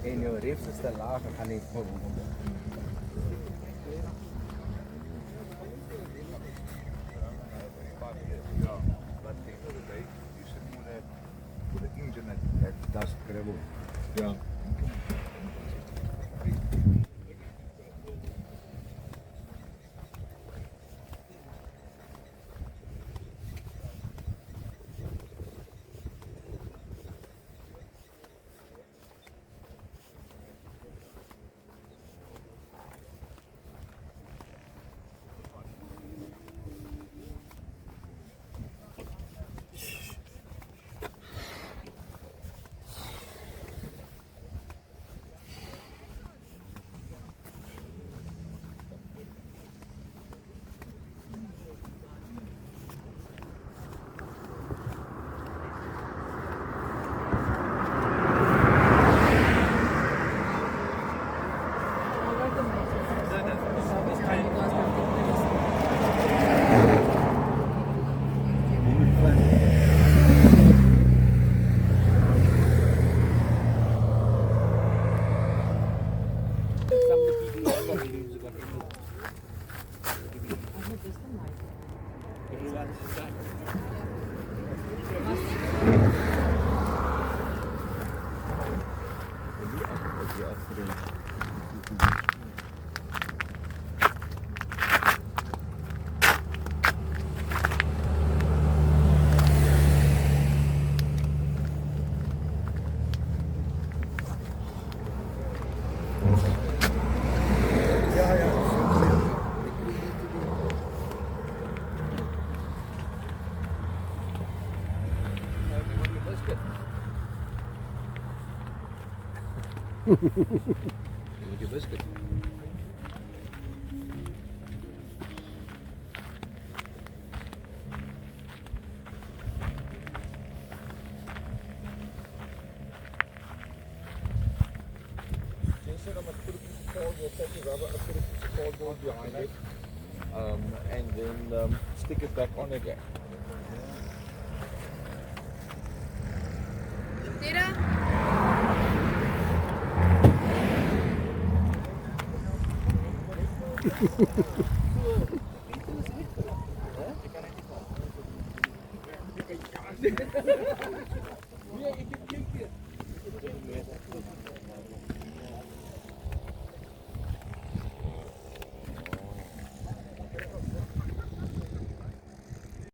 En jouw reefs is te laag en gaan niet voor internet, dat is incredible. Ja. Moet je biscuit. Instead of a cordwood, we'll take the rubber, put a piece of cordwood behind it, and then stick it back on again. Huh?